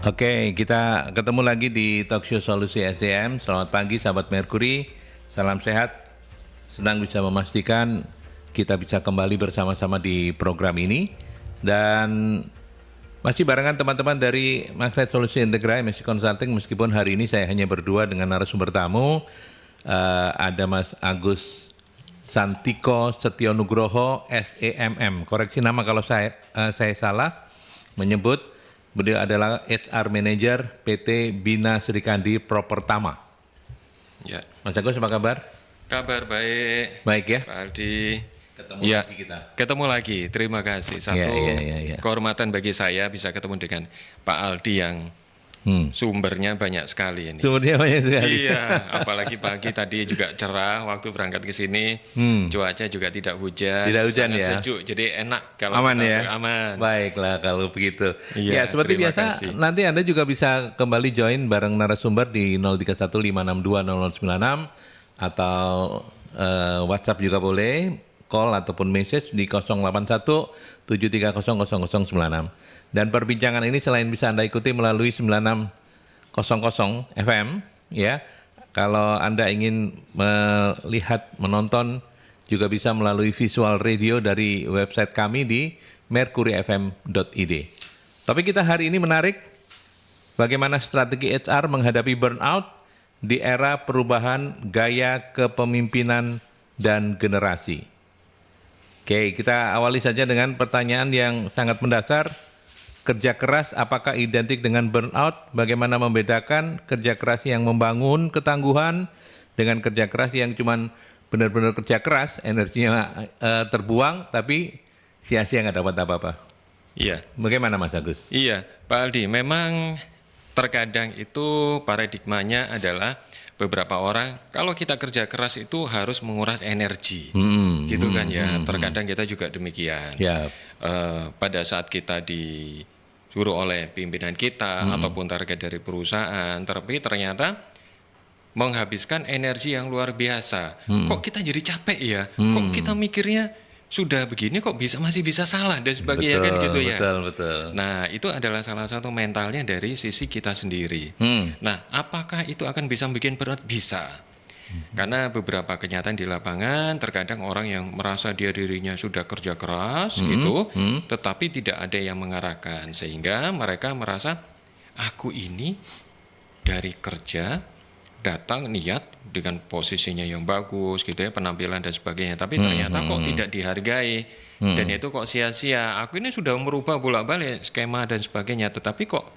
Oke, kita ketemu lagi di Talkshow Solusi SDM. Selamat pagi sahabat Merkuri, salam sehat. Senang bisa memastikan kita bisa kembali bersama-sama di program ini. Dan masih barengan teman-teman dari Magnet Solusi Integra MSC Consulting, meskipun hari ini saya hanya berdua dengan narasumber tamu. Ada Mas Agus Santiko Setionugroho, SEMM. Koreksi nama kalau saya salah menyebut. Beliau adalah HR Manager PT Bina Srikandi Propertama. Ya. Mas Agus, apa kabar? Kabar baik. Baik ya. Pak Aldi. Ketemu ya, lagi kita. Ketemu lagi. Terima kasih. Satu kehormatan bagi saya bisa ketemu dengan Pak Aldi yang sumbernya banyak sekali ini. Sumbernya banyak sekali. Iya, apalagi pagi tadi juga cerah waktu berangkat ke sini. Cuaca juga tidak hujan. Tidak hujan ya. Sejuk, jadi enak kalau aman ya. Aman. Baiklah kalau begitu. Iya, ya, seperti biasa kasih. Nanti Anda juga bisa kembali join bareng narasumber di 0315620096 atau WhatsApp juga boleh, call ataupun message di 08173000096. Dan perbincangan ini selain bisa Anda ikuti melalui 9600 FM, ya. Kalau Anda ingin melihat, menonton, juga bisa melalui visual radio dari website kami di mercuryfm.id. Topik kita hari ini menarik, bagaimana strategi HR menghadapi burnout di era perubahan gaya kepemimpinan dan generasi. Oke, kita awali saja dengan pertanyaan yang sangat mendasar. Kerja keras apakah identik dengan burnout? Bagaimana membedakan kerja keras yang membangun ketangguhan dengan kerja keras yang cuman benar-benar kerja keras, energinya terbuang tapi sia-sia nggak dapat apa-apa? Iya. Bagaimana Mas Agus? Iya, Pak Aldi, memang terkadang itu paradigmanya adalah beberapa orang kalau kita kerja keras itu harus menguras energi, gitu kan ya. Terkadang kita juga demikian. Pada saat kita disuruh oleh pimpinan kita ataupun target dari perusahaan, tapi ternyata menghabiskan energi yang luar biasa. Kok kita jadi capek ya? Kok kita mikirnya sudah begini kok masih bisa salah dan sebagainya, kan gitu ya. Betul. Nah, itu adalah salah satu mentalnya dari sisi kita sendiri. Nah, apakah itu akan bisa bikin berat? Bisa. Karena beberapa kenyataan di lapangan, terkadang orang yang merasa dirinya sudah kerja keras gitu, tetapi tidak ada yang mengarahkan, sehingga mereka merasa aku ini dari kerja datang niat dengan posisinya yang bagus gitu ya, penampilan dan sebagainya, tapi ternyata kok tidak dihargai dan itu kok sia-sia. Aku ini sudah merubah bolak-balik skema dan sebagainya, tetapi kok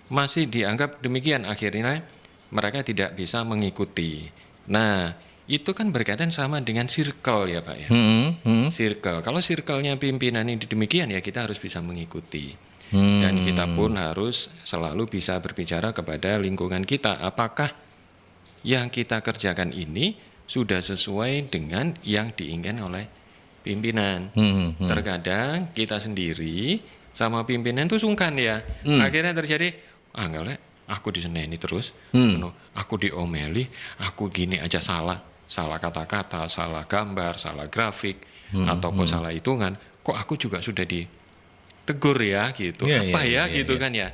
masih dianggap demikian, akhirnya mereka tidak bisa mengikuti. Nah, itu kan berkaitan sama dengan circle ya Pak ya. Circle. Kalau circle-nya pimpinan ini demikian ya kita harus bisa mengikuti. Dan kita pun harus selalu bisa berbicara kepada lingkungan kita, apakah yang kita kerjakan ini sudah sesuai dengan yang diinginkan oleh pimpinan. Terkadang kita sendiri sama pimpinan itu sungkan ya. Akhirnya terjadi, enggak, aku diseneni terus, aku diomeli, aku gini aja salah kata-kata, salah gambar, salah grafik, ataupun salah hitungan. Kok aku juga sudah ditegur ya gitu, kan ya.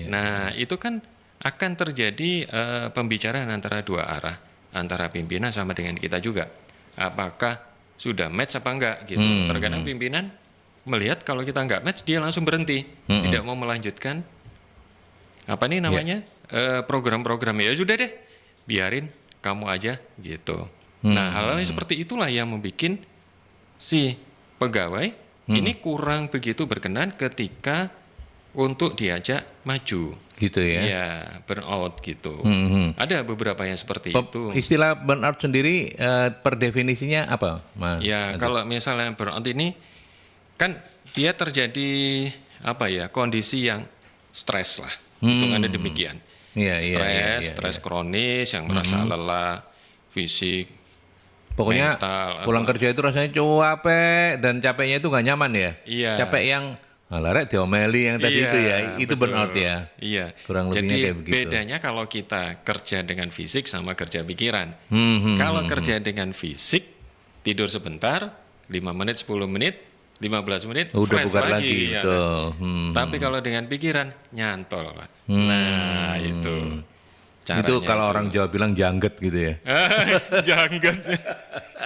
Nah, itu kan akan terjadi pembicaraan antara dua arah, antara pimpinan sama dengan kita juga. Apakah sudah match apa enggak gitu. Terkadang pimpinan melihat kalau kita enggak match, dia langsung berhenti, tidak mau melanjutkan program-program. Ya sudah deh, biarin kamu aja gitu. Nah, hal-hal seperti itulah yang membuat si pegawai ini kurang begitu berkenan ketika untuk diajak maju. Gitu ya? Ya, burnout gitu. Ada beberapa yang seperti itu. Istilah burnout sendiri per definisinya apa, Mas? Ya, kalau misalnya burnout ini kan dia terjadi kondisi yang stres lah. Hitungannya demikian. Stres kronis yang merasa lelah, fisik, pokoknya mental, pulang kerja itu rasanya capek dan capeknya itu nggak nyaman ya? Iya. Capek yang larek diomeli yang tadi itu ya, itu betul. Burnout ya. Iya. Kurang lebihnya jadi kayak begitu. Bedanya kalau kita kerja dengan fisik sama kerja pikiran. Kalau kerja dengan fisik, tidur sebentar, 5 menit, 10 menit, 15 menit Udah fresh bugar lagi. lagi, Ya, betul. Tapi kalau dengan pikiran nyantol, Pak. Nah, itu. Itu Caranya kalau itu. orang Jawa bilang jangget gitu ya. Jangget.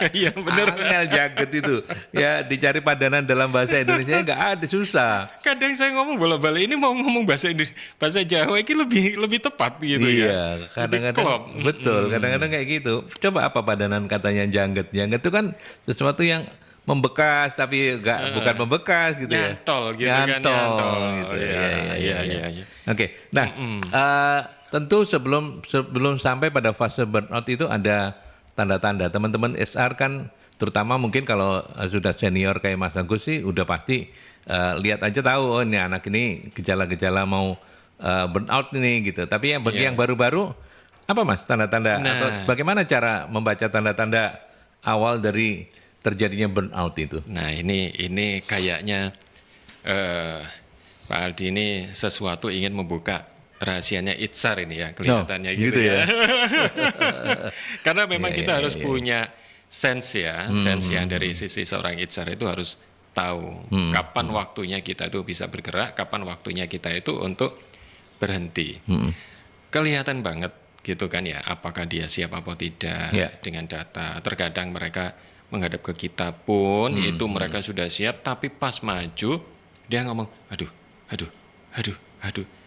Iya bener. Angel jangget itu. Ya dicari padanan dalam bahasa Indonesia nggak ada, susah. Kadang saya ngomong bola-balik ini mau ngomong bahasa Indonesia, bahasa Jawa ini lebih tepat gitu ya. Iya, kadang-kadang klop. betul, kadang-kadang kayak gitu. Coba apa padanan katanya jangget? Jangget itu kan sesuatu yang membekas tapi bukan membekas gitu ya. Nyantol gitu kan, nyantol gitu. Iya. Oke. Nah, tentu sebelum sampai pada fase burnout itu ada tanda-tanda. Teman-teman SR kan terutama mungkin kalau sudah senior kayak Mas Agus sih udah pasti lihat aja tahu, oh ini anak ini gejala-gejala mau burnout ini gitu. Tapi yang bagi yang baru-baru apa Mas tanda-tanda atau bagaimana cara membaca tanda-tanda awal dari terjadinya burnout itu? Nah, ini kayaknya Pak Aldi ini sesuatu ingin membuka rahasianya Itzar ini ya, kelihatannya gitu ya. Karena memang kita harus punya sense ya, sense yang dari sisi seorang Itzar itu harus tahu kapan waktunya kita itu bisa bergerak, kapan waktunya kita itu untuk berhenti. Kelihatan banget gitu kan ya, apakah dia siap apa tidak dengan data. Terkadang mereka menghadap ke kita pun itu mereka sudah siap, tapi pas maju dia ngomong aduh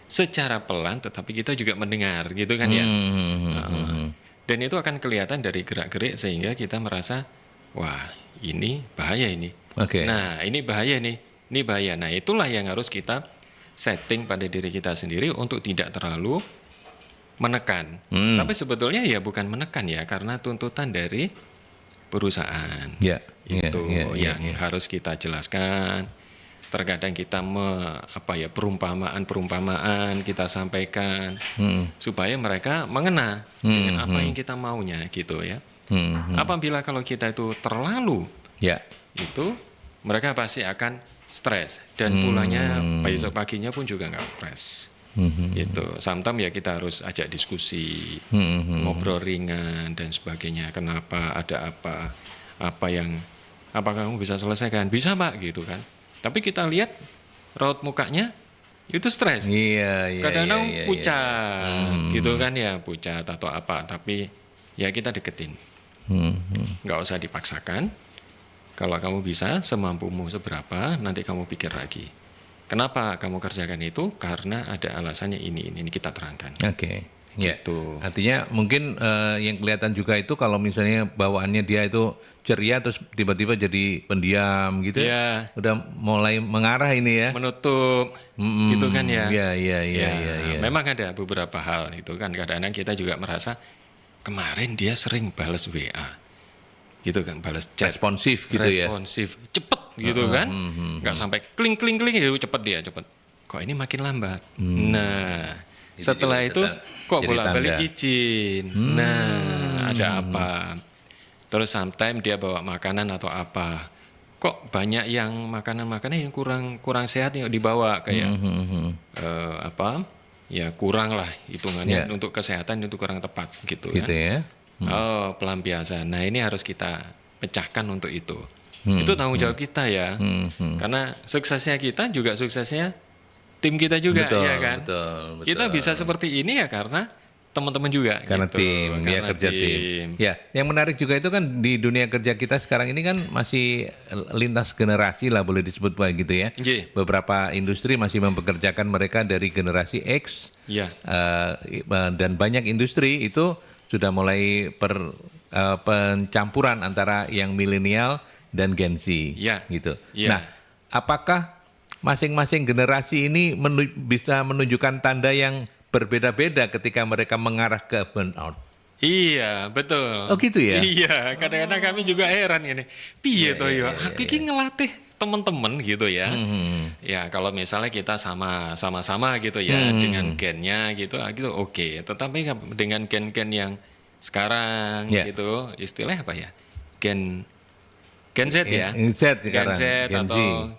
secara pelan, tetapi kita juga mendengar gitu kan ya. Dan itu akan kelihatan dari gerak-gerik sehingga kita merasa wah ini bahaya ini. Nah ini bahaya nih, ini bahaya. Nah itulah yang harus kita setting pada diri kita sendiri untuk tidak terlalu menekan. Tapi sebetulnya ya bukan menekan ya, karena tuntutan dari perusahaan itu yang harus kita jelaskan. Terkadang kita perumpamaan kita sampaikan supaya mereka mengena dengan apa yang kita maunya gitu ya. Apabila kalau kita itu terlalu itu mereka pasti akan stres dan pulangnya besok paginya pun juga nggak fresh. Itu sometimes ya kita harus ajak diskusi, ngobrol ringan dan sebagainya. Kenapa, ada apa yang kamu bisa selesaikan? Bisa Pak gitu kan. Tapi kita lihat raut mukanya itu stres. Kadang-kadang pucat gitu kan ya, pucat atau apa. Tapi ya kita deketin. Nggak usah dipaksakan. Kalau kamu bisa semampumu seberapa, nanti kamu pikir lagi. Kenapa kamu kerjakan itu? Karena ada alasannya ini kita terangkan. Gitu. Artinya mungkin yang kelihatan juga itu kalau misalnya bawaannya dia itu ceria terus tiba-tiba jadi pendiam gitu ya. Udah mulai mengarah ini ya. Menutup gitu kan ya. Memang ada beberapa hal itu kan, kadang-kadang kita juga merasa kemarin dia sering balas WA. Gitu kan, balas chat. Responsif gitu responsif, cepet gitu kan. Nggak sampai kling gitu, cepet. Kok ini makin lambat. Nah, setelah itu kok bolak-balik izin. Nah, ada apa? Terus sometimes dia bawa makanan atau apa. Kok banyak yang makanan-makanan yang kurang sehat yang dibawa kayak ya kurang lah hitungannya untuk kesehatan itu kurang tepat gitu ya. Pelampiasan. Nah, ini harus kita pecahkan untuk itu. Itu tanggung jawab kita ya. Karena suksesnya kita juga suksesnya tim kita juga, ya kan? Betul. Kita bisa seperti ini ya karena teman-teman juga. Karena gitu. Kerja tim. Ya, yang menarik juga itu kan di dunia kerja kita sekarang ini kan masih lintas generasi lah boleh disebut begitu ya. Beberapa industri masih mempekerjakan mereka dari generasi X. Dan banyak industri itu sudah mulai pencampuran antara yang milenial dan Gen Z gitu. Nah, apakah masing-masing generasi ini bisa menunjukkan tanda yang berbeda-beda ketika mereka mengarah ke burnout? Iya, betul. Oh gitu ya? Iya, kadang-kadang kami juga heran ini. Piye toh ya? Iki ngelatih teman-teman gitu ya. Ya, kalau misalnya kita sama-sama gitu ya dengan gennya gitu oke. Tetapi dengan gen-gen yang sekarang gitu, istilahnya apa ya? Gen Z ya? Gen Z atau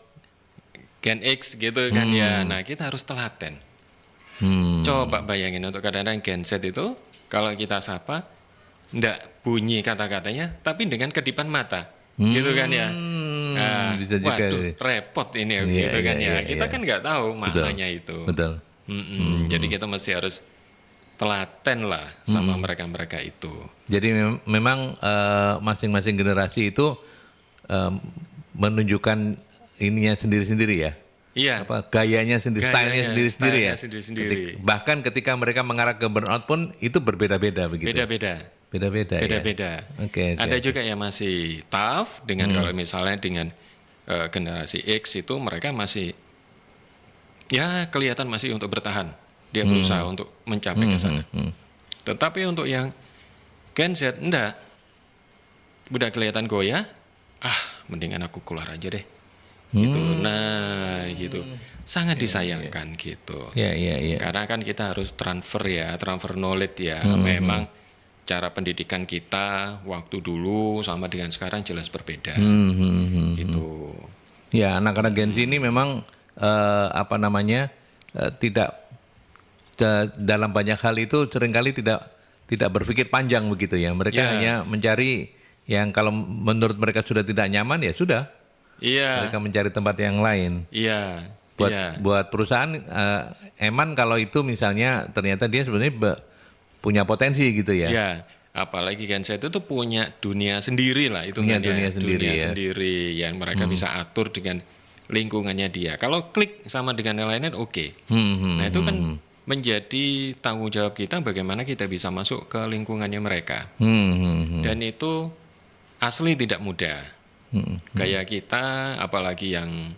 Gen X gitu kan ya. Nah, kita harus telaten. Coba bayangin untuk kadang-kadang Gen Z itu kalau kita sapa enggak bunyi kata-katanya tapi dengan kedipan mata. Gitu kan ya. Bisa juga. Waduh, repot ini Iya, gitu kan iya, ya. iya, Kita iya. kan nggak tahu maknanya itu. Betul. Jadi kita mesti harus telaten lah sama mereka-mereka itu. Jadi memang masing-masing generasi itu menunjukkan ininya sendiri-sendiri ya. Iya. Gayanya sendiri, stylenya sendiri-sendiri ya. Sendiri-sendiri. Bahkan ketika mereka mengarah ke burnout pun itu berbeda-beda begitu. Beda-beda. Beda-beda. Beda-beda. Ya? Oke. Ada juga yang masih tough dengan kalau misalnya dengan generasi X itu mereka masih ya kelihatan masih untuk bertahan. Dia berusaha untuk mencapai ke sana. Tetapi untuk yang Gen Z enggak. Udah kelihatan goyah, mendingan aku keluar aja deh. Gitu. Nah, gitu. Sangat disayangkan gitu. Iya. Karena kan kita harus transfer knowledge ya. Memang cara pendidikan kita waktu dulu sama dengan sekarang jelas berbeda. Gitu. Ya, anak-anak Gen Z ini memang tidak dalam banyak hal itu seringkali tidak berpikir panjang begitu ya. Mereka hanya mencari yang kalau menurut mereka sudah tidak nyaman ya sudah. Iya. Mereka mencari tempat yang lain. Iya. Buat perusahaan eman kalau itu misalnya ternyata dia sebenarnya punya potensi gitu ya. Iya. Apalagi Gen Z itu punya dunia sendiri lah itu Punya dunia sendiri ya. sendiri yang mereka bisa atur dengan lingkungannya dia. Kalau klik sama dengan yang lainnya oke. Nah itu kan menjadi tanggung jawab kita bagaimana kita bisa masuk ke lingkungannya mereka. Dan itu asli tidak mudah. Kayak kita apalagi yang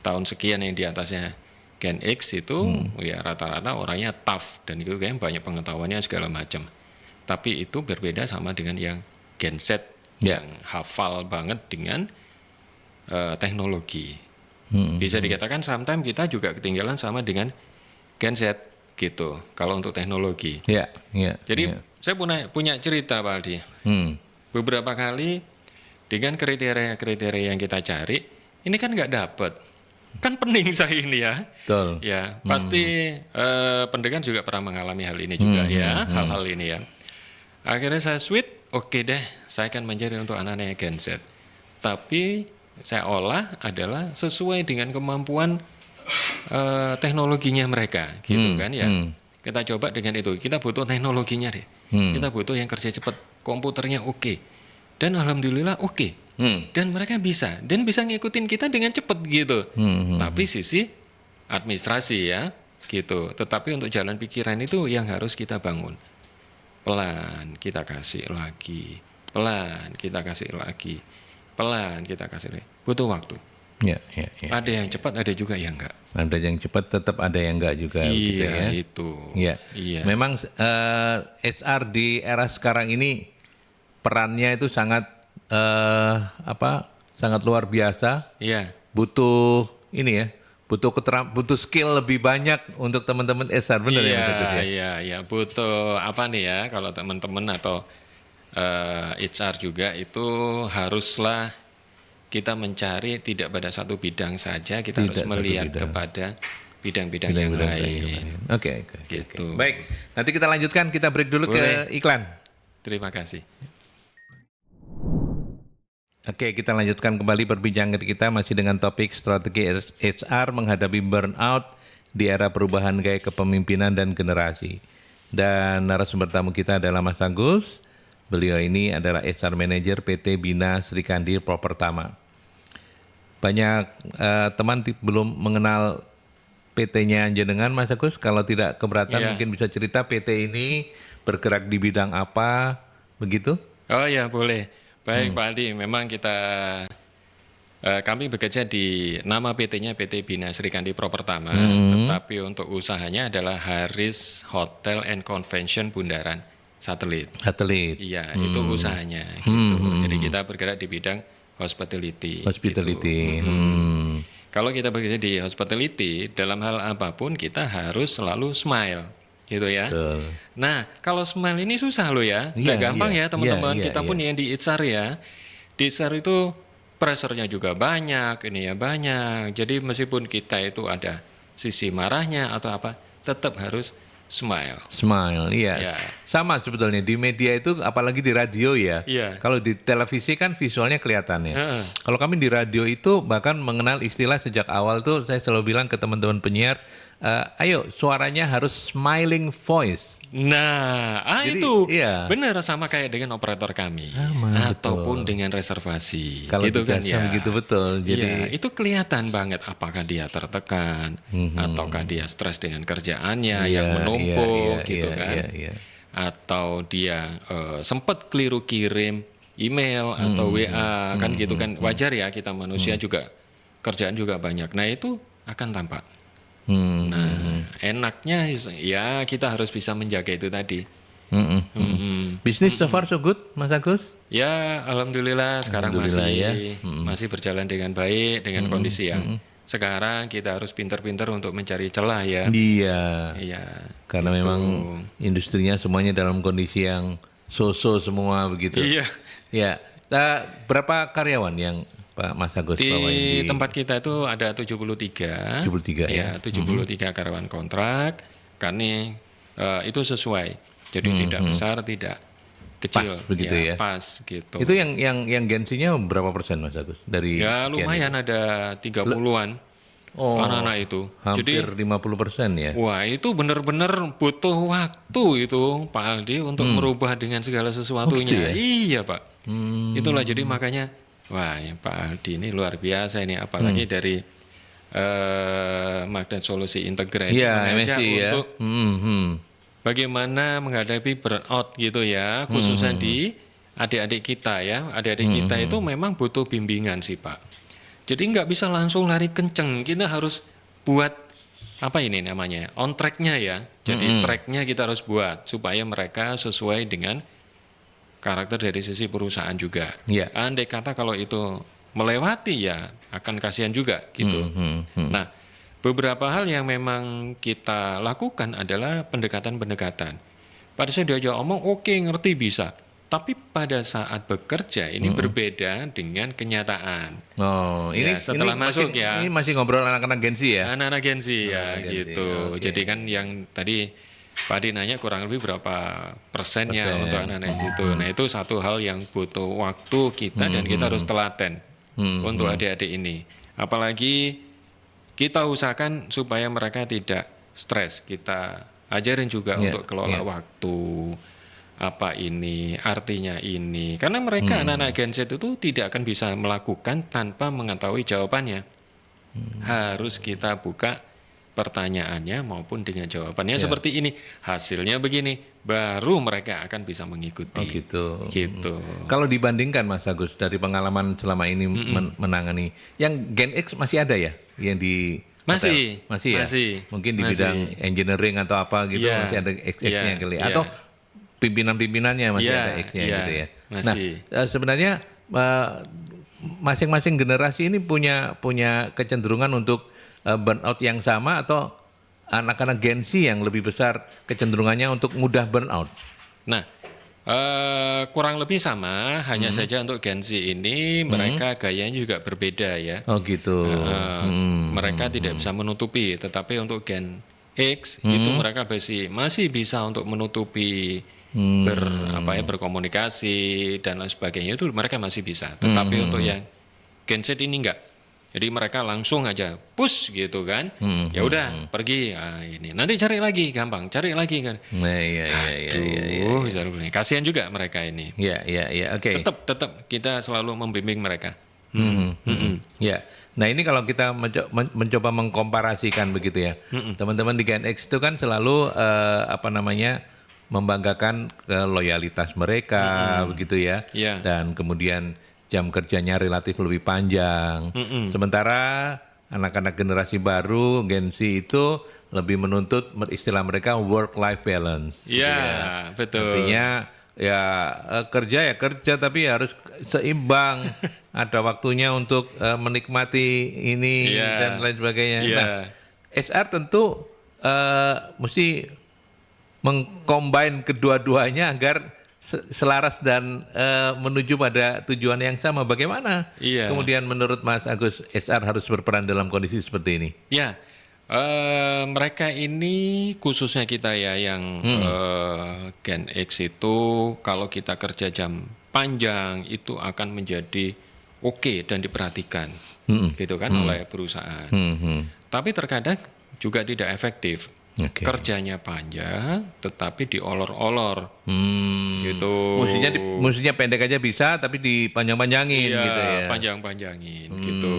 tahun sekian yang di atasnya Gen X itu ya rata-rata orangnya tough dan itu kayak banyak pengetahuannya segala macam. Tapi itu berbeda sama dengan yang Gen Z yang hafal banget dengan teknologi. Bisa dikatakan sometimes kita juga ketinggalan sama dengan Gen Z gitu kalau untuk teknologi. Jadi saya punya cerita Pak Aldi. Beberapa kali dengan kriteria yang kita cari, ini kan nggak dapet. Kan pening saya ini ya. Betul. Ya, pasti pendengar juga pernah mengalami hal ini juga hal-hal ini ya. Akhirnya saya switch, oke deh, saya akan mencari untuk anak-anak Gen Z. Tapi saya olah adalah sesuai dengan kemampuan teknologinya mereka, gitu kan ya. Kita coba dengan itu, kita butuh teknologinya deh. Kita butuh yang kerja cepat, komputernya oke. Dan alhamdulillah oke. Dan mereka bisa ngikutin kita dengan cepat gitu. Tapi sisi administrasi ya gitu. Tetapi untuk jalan pikiran itu yang harus kita bangun. Pelan kita kasih lagi. Pelan kita kasih lagi. Pelan kita kasih lagi. Butuh waktu. Ya. Ada yang cepat, ada juga yang enggak. Ada yang cepat, tetap ada yang enggak juga. Gitu ya. Itu. Iya. Memang HR di era sekarang ini perannya itu sangat sangat luar biasa. Iya. Butuh ini ya, butuh skill lebih banyak untuk teman-teman HR, benar ya? Iya, butuh apa nih ya kalau teman-teman atau HR juga itu haruslah kita mencari tidak pada satu bidang saja, kita harus melihat kepada bidang-bidang yang lain. Oke. Gitu. Baik, nanti kita lanjutkan, kita break dulu ke iklan. Terima kasih. Oke, kita lanjutkan kembali perbincangan kita masih dengan topik strategi HR menghadapi burnout di era perubahan gaya kepemimpinan dan generasi. Dan narasumber tamu kita adalah Mas Agus. Beliau ini adalah HR Manager PT Bina Sri Kandi Pro Pertama. Banyak teman belum mengenal PT-nya jenengan, Mas Agus. Kalau tidak keberatan mungkin bisa cerita PT ini bergerak di bidang apa, begitu? Oh ya, boleh. Baik Pak Aldi, memang kami bekerja di nama PT-nya PT Bina Sri Kandi Pro Pertama, tetapi untuk usahanya adalah Haris Hotel and Convention Bundaran Satelit. Iya, itu usahanya gitu. Jadi kita bergerak di bidang hospitality. Gitu. Kalau kita bekerja di hospitality, dalam hal apapun kita harus selalu smile. Gitu ya. Betul. Nah, kalau smile ini susah loh ya. Nggak gampang ya teman-teman. Kita pun yang di HR ya. Di HR itu pressure-nya juga banyak, ini ya banyak. Jadi meskipun kita itu ada sisi marahnya atau apa, tetap harus smile. Smile, iya. Ya. Sama sebetulnya di media itu, apalagi di radio ya. Iya. Kalau di televisi kan visualnya kelihatan ya. Heeh. Kalau kami di radio itu bahkan mengenal istilah sejak awal tuh, saya selalu bilang ke teman-teman penyiar, ayo suaranya harus smiling voice. Nah, Jadi, itu iya. benar sama kayak dengan operator kami, Sama, ataupun dengan reservasi, Kalau gitu kan dikasih ya. begitu betul. Jadi Iya, itu kelihatan banget apakah dia tertekan, ataukah dia stres dengan kerjaannya yang menumpuk, gitu kan, iya. atau dia sempat keliru kirim email atau WA, kan gitu kan, wajar ya, kita manusia juga kerjaan juga banyak. Nah itu akan tampak. Nah, enaknya ya kita harus bisa menjaga itu tadi. Bisnis so far so good, Mas Agus? Ya, alhamdulillah sekarang Alhamdulillah masih berjalan dengan baik dengan kondisi yang sekarang kita harus pintar-pintar untuk mencari celah ya. Iya. Iya. Karena memang industrinya semuanya dalam kondisi yang so-so semua begitu. Iya. Ya. Berapa karyawan yang Pak Mas Agus bawain Di tempat kita itu ada 73. 73 ya. 73 karyawan kontrak. Karena itu sesuai. Jadi tidak besar, tidak kecil. Pas begitu ya. Pas gitu. Itu yang gengsinya berapa persen Mas Agus dari Ya lumayan ada 30-an anak-anak itu. hampir Jadi 50% ya. wah itu benar-benar butuh waktu itu Pak Aldi untuk merubah dengan segala sesuatunya. Iya Pak. Itulah jadi makanya wah ya Pak Aldi ini luar biasa ini, apalagi dari Magnet Solusi Integrated Iya, mengajak MSI ya. untuk bagaimana menghadapi burnout gitu ya, khususnya di adik-adik kita ya. Adik-adik kita itu memang butuh bimbingan sih Pak. Jadi nggak bisa langsung lari kenceng, kita harus buat apa ini namanya, on track-nya ya. Jadi track-nya kita harus buat supaya mereka sesuai dengan karakter dari sisi perusahaan juga. Iya. Andai kata kalau itu melewati ya akan kasihan juga gitu. Nah, beberapa hal yang memang kita lakukan adalah pendekatan-pendekatan. Pada saat diajak omong, oke, ngerti bisa. Tapi pada saat bekerja ini berbeda dengan kenyataan. Oh, ini Ya, setelah masuk masih, ya. Ini masih ngobrol anak-anak gengsi ya. Anak-anak agensi ya agensi, gitu. oke. Jadi kan yang tadi Pak Adi nanya kurang lebih berapa persennya untuk anak-anak itu. Nah itu satu hal yang butuh waktu kita dan kita harus telaten untuk adik-adik ini. Apalagi kita usahakan supaya mereka tidak stres. Kita ajarin juga untuk kelola waktu. Apa ini, artinya ini. Karena mereka anak-anak Gen Z itu tidak akan bisa melakukan tanpa mengetahui jawabannya. Harus kita buka pertanyaannya maupun dengan jawabannya seperti ini. Hasilnya begini, baru mereka akan bisa mengikuti. Oh gitu. Gitu. Kalau dibandingkan Mas Agus dari pengalaman selama ini menangani, yang Gen X masih ada ya? Yang di Masih, hotel? Masih ya? masih, Mungkin di masih. bidang engineering atau apa gitu Iya, masih ada X-nya iya, kali. iya. Atau pimpinan-pimpinannya masih Iya, ada X-nya iya, gitu ya. masih. Nah, sebenarnya masing-masing generasi ini punya kecenderungan untuk burnout yang sama, atau anak-anak Gen Z yang lebih besar kecenderungannya untuk mudah burnout? Nah, kurang lebih sama, hanya saja untuk Gen Z ini mereka gayanya juga berbeda ya. Oh gitu. Mereka tidak bisa menutupi, tetapi untuk Gen X itu mereka masih bisa untuk menutupi berkomunikasi dan lain sebagainya, itu mereka masih bisa. Tetapi untuk yang Gen Z ini enggak. Jadi mereka langsung aja push gitu kan. Ya udah pergi ini. Nanti cari lagi, gampang. Cari lagi kan. Nah, iya. Kasihan juga mereka ini. Iya, oke. Tetap kita selalu membimbing mereka. Ya. Nah, ini kalau kita mencoba mengkomparasikan begitu ya. Teman-teman di Gen X itu kan selalu membanggakan loyalitas mereka begitu ya. Iya. Dan kemudian jam kerjanya relatif lebih panjang. Sementara anak-anak generasi baru Gen Z itu lebih menuntut, istilah mereka work-life balance. Iya, betul. Artinya ya kerja tapi harus seimbang. Ada waktunya untuk menikmati ini dan lain sebagainya. Nah, SR tentu mesti mengcombine kedua-duanya agar selaras dan menuju pada tujuan yang sama. Bagaimana kemudian menurut Mas Agus SR harus berperan dalam kondisi seperti ini? Ya, Mereka ini khususnya kita ya yang Gen X itu kalau kita kerja jam panjang itu akan menjadi oke dan diperhatikan gitu kan oleh perusahaan. Tapi terkadang juga tidak efektif. Oke. Kerjanya panjang tetapi diolor-olor gitu. Mestinya pendek aja bisa, tapi dipanjang-panjangin Iya, gitu ya. panjang-panjangin gitu.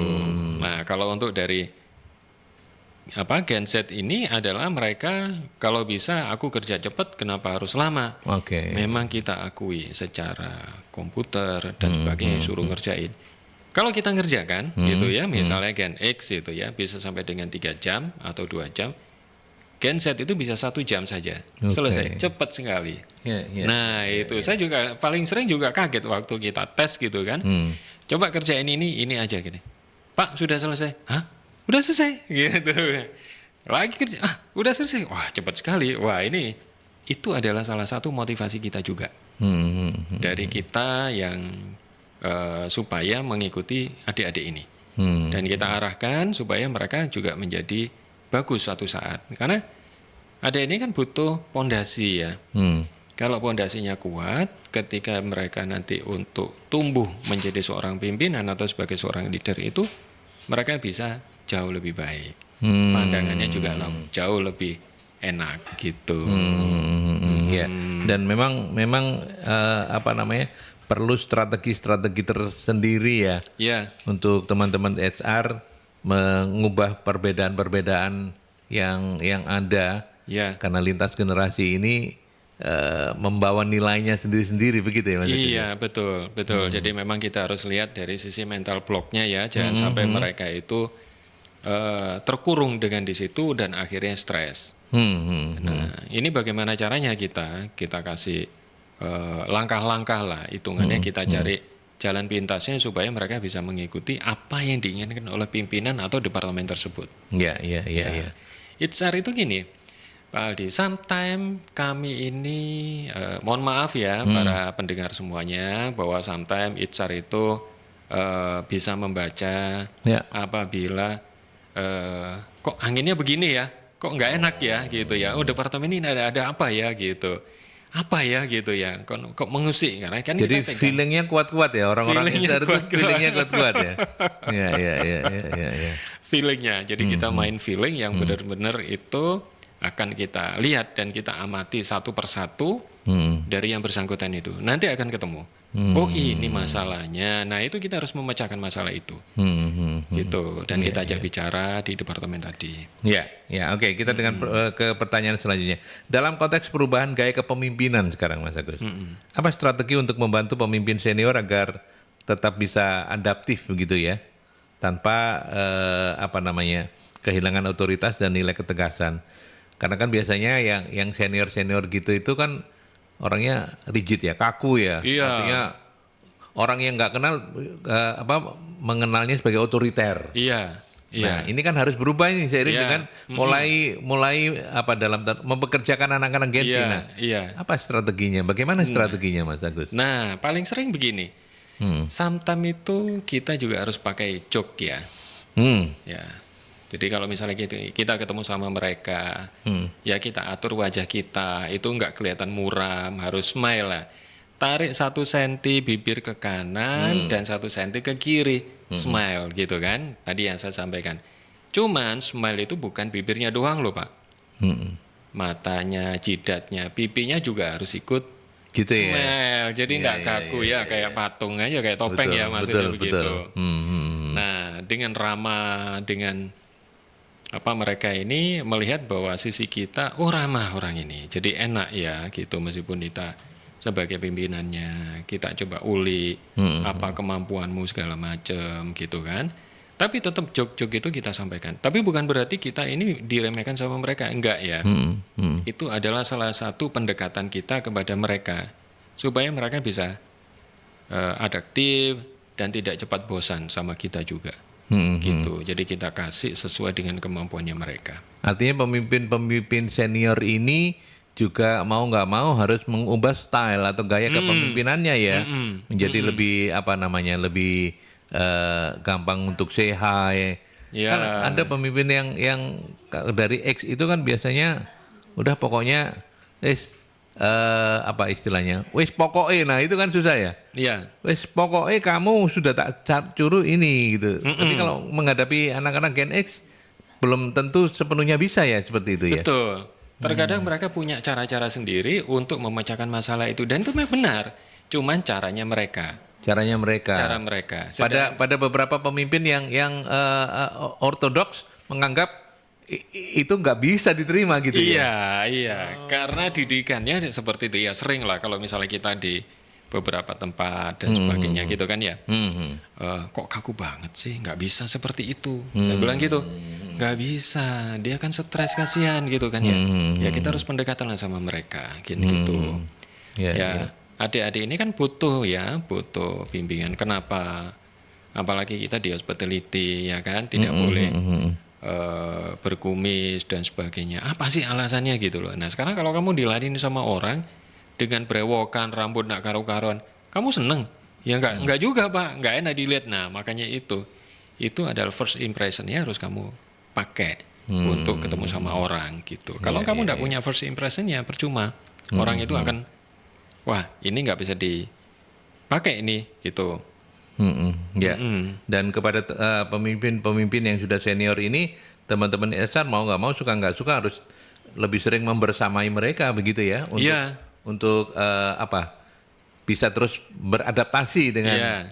Nah, kalau untuk dari Gen Z ini adalah mereka kalau bisa aku kerja cepat kenapa harus lama? Oke. Memang kita akui secara komputer dan sebagainya suruh ngerjain. Kalau kita ngerjakan gitu ya, misalnya Gen X itu ya bisa sampai dengan 3 jam atau 2 jam. Gen Z itu bisa 1 jam saja. Selesai, cepat sekali. Nah, itu saya juga paling sering juga kaget waktu kita tes gitu kan. Coba kerjain ini aja gini. Pak, sudah selesai. Hah? Udah selesai gitu. Lagi kerja, udah selesai. Wah, cepat sekali. Wah, itu adalah salah satu motivasi kita juga. Dari kita yang supaya mengikuti adik-adik ini. Dan kita arahkan supaya mereka juga menjadi bagus suatu saat. Karena adik ini kan butuh pondasi ya. Kalau pondasinya kuat, ketika mereka nanti untuk tumbuh menjadi seorang pimpinan atau sebagai seorang leader itu, mereka bisa jauh lebih baik. Pandangannya juga jauh lebih enak gitu. Ya. Dan memang perlu strategi-strategi tersendiri ya. Untuk teman-teman HR mengubah perbedaan-perbedaan yang ada. Karena lintas generasi ini membawa nilainya sendiri-sendiri begitu ya Mas? Iya, betul. Jadi memang kita harus lihat dari sisi mental blocknya ya, jangan sampai mereka itu terkurung dengan di situ dan akhirnya stres. Nah, ini bagaimana caranya kita kasih langkah-langkah lah, hitungannya kita cari jalan pintasnya supaya mereka bisa mengikuti apa yang diinginkan oleh pimpinan atau departemen tersebut. Iya. HR itu gini, Pak Aldi, sometimes kami ini, mohon maaf ya para pendengar semuanya, bahwa sometimes HR itu bisa membaca apabila kok anginnya begini ya, kok nggak enak ya gitu ya, departemen ini ada apa ya gitu. Apa ya gitu ya, kok mengusik karena kan jadi feelingnya kuat-kuat ya orang-orang HR itu feelingnya kuat-kuat ya. Iya. Feelingnya, jadi kita main feeling yang benar-benar itu akan kita lihat dan kita amati satu persatu dari yang bersangkutan itu. Nanti akan ketemu. Oh ini masalahnya. Nah itu kita harus memecahkan masalah itu. Gitu. Dan kita ajak bicara di departemen tadi. Ya, oke. Kita dengan ke pertanyaan selanjutnya. Dalam konteks perubahan gaya kepemimpinan sekarang, Mas Agus, apa strategi untuk membantu pemimpin senior agar tetap bisa adaptif begitu ya, tanpa kehilangan otoritas dan nilai ketegasan? Karena kan biasanya yang senior gitu itu kan orangnya rigid ya, kaku ya. Artinya orang yang nggak kenal mengenalnya sebagai otoriter. Nah, ini kan harus berubah ini seiring dengan mulai dalam mempekerjakan anak-anak Gen Z. Apa strateginya? Bagaimana strateginya, Mas Agus? Nah, paling sering begini. Sometimes itu kita juga harus pakai joke ya. Ya. Jadi kalau misalnya kita ketemu sama mereka, ya kita atur wajah kita, itu nggak kelihatan muram, harus smile lah. Tarik 1 senti bibir ke kanan dan 1 senti ke kiri, smile gitu kan. Tadi yang saya sampaikan. Cuman smile itu bukan bibirnya doang loh Pak. Matanya, jidatnya, pipinya juga harus ikut gitu smile. Jadi nggak kaku ya, kayak patung aja, kayak topeng ya maksudnya begitu. Nah, dengan ramah, dengan mereka ini melihat bahwa sisi kita ramah orang ini, jadi enak ya gitu, meskipun kita sebagai pimpinannya kita coba uli apa kemampuanmu segala macam gitu kan, tapi tetap joke-joke itu kita sampaikan, tapi bukan berarti kita ini diremehkan sama mereka, enggak ya. Itu adalah salah satu pendekatan kita kepada mereka supaya mereka bisa adaptif dan tidak cepat bosan sama kita juga. Gitu. Jadi kita kasih sesuai dengan kemampuannya mereka. Artinya pemimpin senior ini juga mau nggak mau harus mengubah style atau gaya kepemimpinannya ya, menjadi lebih lebih gampang untuk say hi, Ya. Kan ada pemimpin yang dari X itu kan biasanya udah pokoknya apa istilahnya? Wis pokoknya, nah itu kan susah ya. Iya. Wis pokoknya kamu sudah tak curu ini gitu. Tapi kalau menghadapi anak-anak Gen X belum tentu sepenuhnya bisa ya seperti itu ya. Betul. Terkadang mereka punya cara-cara sendiri untuk memecahkan masalah itu dan itu memang benar. Cuman caranya mereka. Caranya mereka. Cara mereka. Pada beberapa pemimpin yang ortodoks menganggap itu nggak bisa diterima gitu ya. Iya. Karena didikannya seperti itu ya. Sering lah kalau misalnya kita di beberapa tempat dan sebagainya gitu kan ya. Kok kaku banget sih, nggak bisa seperti itu. Saya bilang gitu, nggak bisa. Dia kan stres, kasihan gitu kan ya. Ya kita harus pendekatan lah sama mereka gitu. Ya. Adik-adik ini kan butuh bimbingan. Kenapa? Apalagi kita di hospitality ya kan, tidak boleh berkumis dan sebagainya. Apa sih alasannya gitu loh. Nah sekarang kalau kamu diladeni sama orang dengan brewokan, rambut nak karu-karuan, kamu seneng? Ya enggak juga Pak, enggak enak dilihat. Nah makanya itu adalah first impressionnya harus kamu pakai untuk ketemu sama orang gitu. Kalau kamu enggak punya first impression ya percuma. Orang itu akan wah ini nggak bisa dipakai ini gitu. Dan kepada pemimpin-pemimpin yang sudah senior ini, teman-teman SR mau nggak mau, suka nggak suka harus lebih sering membersamai mereka begitu ya, untuk bisa terus beradaptasi dengan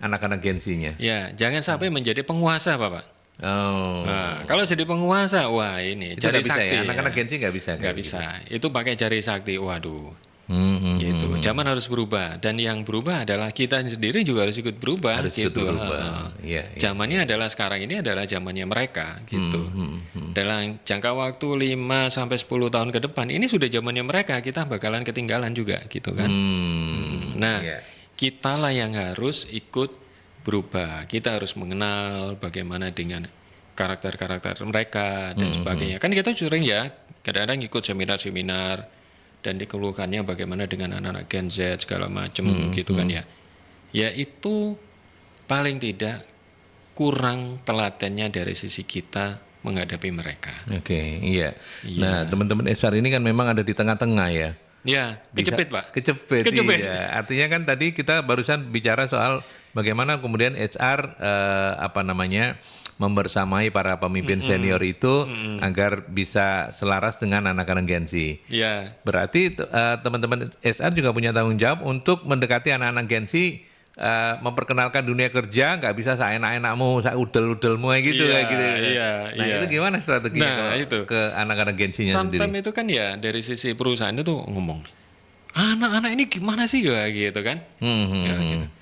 anak-anak Gen-Z-nya. Ya, jangan sampai menjadi penguasa Bapak. Nah, kalau jadi penguasa, wah ini itu jari bisa sakti. Ya? Anak-anak Gen-Z nggak bisa. Nggak bisa. Itu pakai jari sakti. Waduh. Gitu. Zaman harus berubah dan yang berubah adalah kita sendiri juga harus ikut berubah. Harus gitu. ikut berubah. Zamannya adalah sekarang ini adalah zamannya mereka gitu. Dalam jangka waktu 5 sampai 10 tahun ke depan ini sudah zamannya mereka, kita bakalan ketinggalan juga gitu kan. Nah, kitalah yang harus ikut berubah. Kita harus mengenal bagaimana dengan karakter-karakter mereka dan sebagainya. Kan kita sering ya kadang-kadang ikut seminar-seminar dan dikeluhkannya bagaimana dengan anak-anak Gen Z segala macam gitu kan ya. Ya itu paling tidak kurang telatennya dari sisi kita menghadapi mereka. Iya. Nah, teman-teman SR ini kan memang ada di tengah-tengah ya. Ya, kecepit Pak. Kecepit. Iya. Artinya kan tadi kita barusan bicara soal bagaimana kemudian HR membersamai para pemimpin senior itu agar bisa selaras dengan anak-anak Gen Z. Iya. Berarti teman-teman SR juga punya tanggung jawab untuk mendekati anak-anak Gen Z, memperkenalkan dunia kerja, nggak bisa seenak-enakmu, udel-udelmu gitu kayak gitu. Nah itu gimana strateginya ke anak-anak Gen Z-nya sendiri? Sometimes itu kan ya dari sisi perusahaan itu ngomong, anak-anak ini gimana sih gitu kan? Gitu.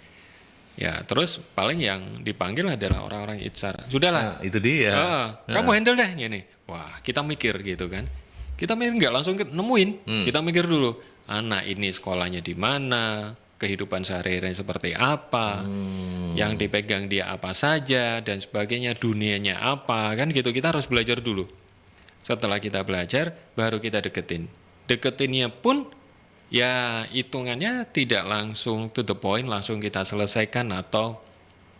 Ya terus paling yang dipanggil adalah orang-orang HR. Sudahlah. Itu dia. Kamu handle deh gini. Wah kita mikir gitu kan. Kita mikir nggak langsung nemuin. Kita mikir dulu. Anak ini sekolahnya di mana, kehidupan sehari-hari seperti apa, yang dipegang dia apa saja dan sebagainya, dunianya apa kan gitu. Kita harus belajar dulu. Setelah kita belajar, baru kita deketin. Deketinnya pun ya hitungannya tidak langsung to the point, langsung kita selesaikan atau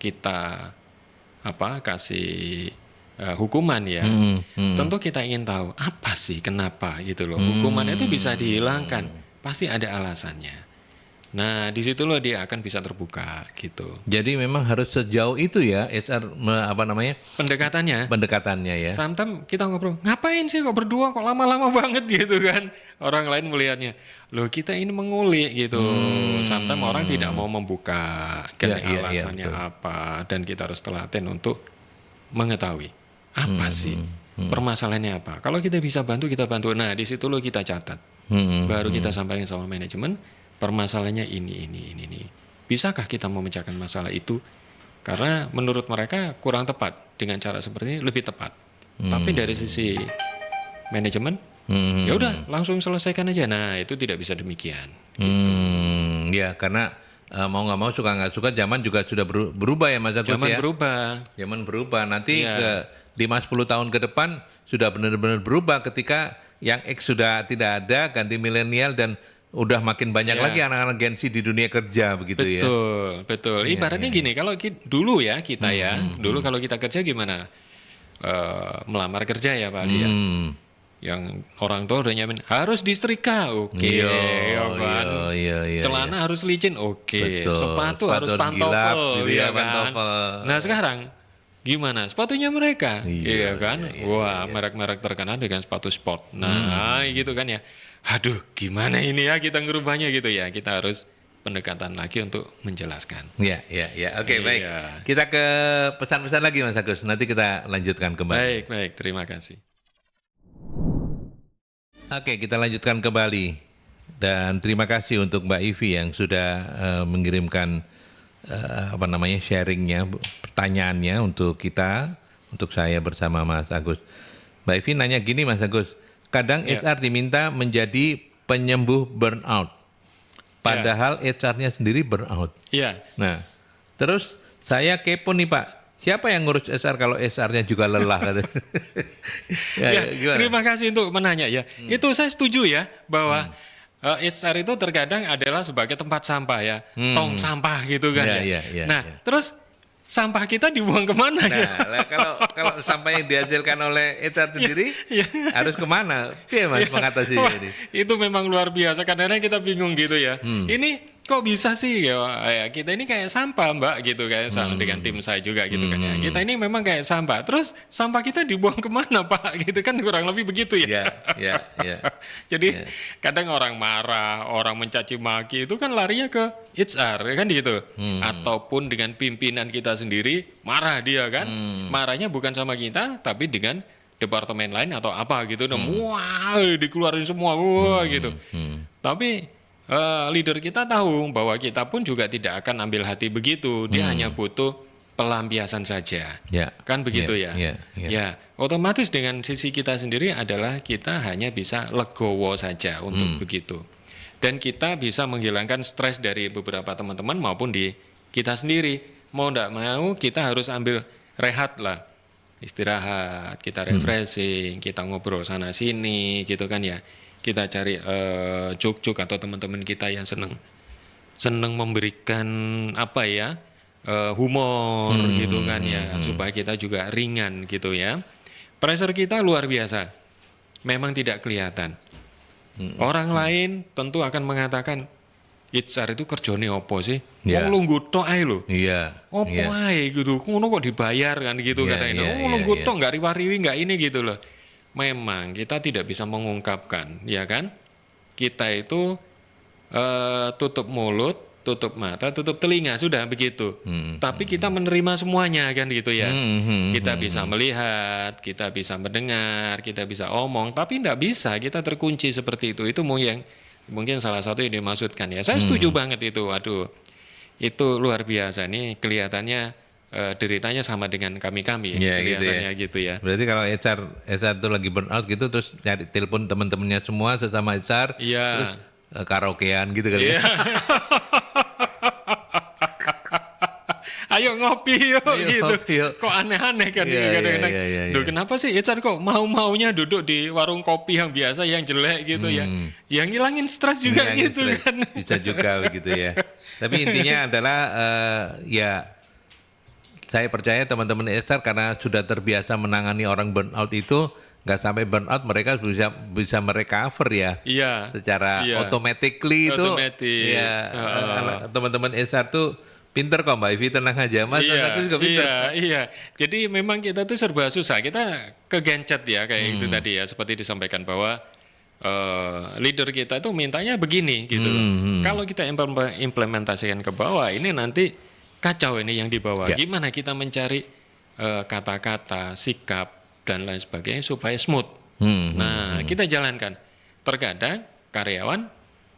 kita kasih hukuman ya. Tentu kita ingin tahu apa sih kenapa gitu loh. Hukuman itu bisa dihilangkan, pasti ada alasannya. Nah, di situ loh dia akan bisa terbuka gitu. Jadi memang harus sejauh itu ya HR pendekatannya ya. Sometimes kita ngobrol, ngapain sih kok berdua kok lama-lama banget gitu kan. Orang lain melihatnya, loh kita ini mengulik gitu. Sometimes orang tidak mau membuka alasannya apa dan kita harus telaten untuk mengetahui apa sih permasalahannya apa. Kalau kita bisa bantu, kita bantu. Nah, di situ loh kita catat. Baru kita sampaikan sama manajemen. Permasalahannya ini. Bisakah kita memecahkan masalah itu? Karena menurut mereka kurang tepat. Dengan cara seperti ini lebih tepat. Tapi dari sisi manajemen, ya udah langsung selesaikan aja. Nah itu tidak bisa demikian. Gitu. Ya karena mau nggak mau suka nggak suka zaman juga sudah berubah ya Mas Agus ya. Zaman berubah. Nanti ke 5-10 tahun ke depan sudah benar-benar berubah ketika yang X sudah tidak ada, ganti milenial dan udah makin banyak lagi anak-anak Gen Z di dunia kerja begitu Betul. Ibaratnya gini, kalau dulu ya kita dulu kalau kita kerja gimana? melamar kerja ya Pak Ali ya. Yang orang tua udah nyamin harus disetrika, oke, ya kan. Celana harus licin, oke. Sepatu harus pantofel, gitu ya kan. Nah sekarang gimana sepatunya mereka, iya kan? Wah, merek-merek terkenal dengan sepatu sport. Nah, gitu kan ya. Aduh, gimana ini ya kita ngerubahnya gitu ya. Kita harus pendekatan lagi untuk menjelaskan. Ya. Oke, baik. Kita ke pesan-pesan lagi Mas Agus. Nanti kita lanjutkan kembali. Baik. Terima kasih. Oke, kita lanjutkan kembali. Dan terima kasih untuk Mbak Ivi yang sudah mengirimkan sharingnya, pertanyaannya untuk kita, untuk saya bersama Mas Agus. Mbak Ivi nanya gini Mas Agus, kadang HR diminta menjadi penyembuh burnout, padahal HR-nya sendiri burnout. Iya. Nah, terus saya kepo nih Pak, siapa yang ngurus HR kalau HR-nya juga lelah? Terima kasih untuk menanya ya. Itu saya setuju ya bahwa HR itu terkadang adalah sebagai tempat sampah ya, tong sampah gitu kan terus sampah kita dibuang kemana ya? Kalau sampah yang dihasilkan oleh HR sendiri harus kemana? Iya Mas mengatasi ini. Itu memang luar biasa. Kadang-kadang kita bingung gitu ya. Ini kok bisa sih ya kita ini kayak sampah Mbak gitu kayak dengan tim saya juga gitu kan ya. Kita ini memang kayak sampah. Terus sampah kita dibuang kemana Pak? Gitu kan kurang lebih begitu ya. Jadi kadang orang marah, orang mencaci maki itu kan larinya ke HR kan gitu. Ataupun dengan pimpinan kita sendiri marah dia kan. Marahnya bukan sama kita tapi dengan departemen lain atau apa gitu. Wah, dikeluarin semua gitu. Tapi leader kita tahu bahwa kita pun juga tidak akan ambil hati begitu. Dia hanya butuh pelampiasan saja. Kan begitu ya. Otomatis dengan sisi kita sendiri adalah kita hanya bisa legowo saja untuk begitu. Dan kita bisa menghilangkan stres dari beberapa teman-teman maupun di kita sendiri. Mau tidak mau kita harus ambil rehat lah. Istirahat, kita refreshing, kita ngobrol sana sini gitu kan ya. Kita cari juk-juk atau teman-teman kita yang seneng memberikan humor gitu kan ya, supaya kita juga ringan gitu ya. Pressure kita luar biasa, memang tidak kelihatan. Orang lain tentu akan mengatakan HR itu kerjane opo sih? Wong lungguh tok ae lho. Opo ae gitu, ngono kok dibayar kan gitu katanya. Lungguh tok enggak riwa-riwi enggak ini gitu loh. Memang kita tidak bisa mengungkapkan, ya kan? Kita itu tutup mulut, tutup mata, tutup telinga, sudah begitu. Tapi kita menerima semuanya kan gitu ya. Kita bisa melihat, kita bisa mendengar, kita bisa omong, tapi tidak bisa kita terkunci seperti itu. Itu mungkin salah satu yang dimaksudkan ya. Saya setuju banget itu. Waduh, itu luar biasa nih kelihatannya. Deritanya sama dengan kami-kami kelihatannya gitu ya. Berarti kalau HR itu lagi burnout gitu terus nyari telepon teman-temannya semua sesama HR terus karaokean gitu kali ya. Ayo ngopi yuk gitu. Kok aneh-aneh kan kadang-kadang. Duh, kenapa sih HR kok mau-maunya duduk di warung kopi yang biasa yang jelek gitu ya. Yang ngilangin stres juga gitu kan. Bisa juga begitu ya. Tapi intinya adalah saya percaya teman-teman HR karena sudah terbiasa menangani orang burnout itu, nggak sampai burnout mereka bisa merecover ya. Secara automatically itu. Teman-teman HR tuh pinter kok Mbak Ivi, tenang aja Mas. Aku juga pinter. Jadi memang kita tuh serba susah. Kita kegencet ya kayak itu tadi ya, seperti disampaikan bahwa leader kita itu mintanya begini gitu. Kalau kita implementasikan ke bawah ini nanti kacau ini yang dibawa. Gimana kita mencari kata-kata, sikap dan lain sebagainya supaya smooth. Kita jalankan. Terkadang karyawan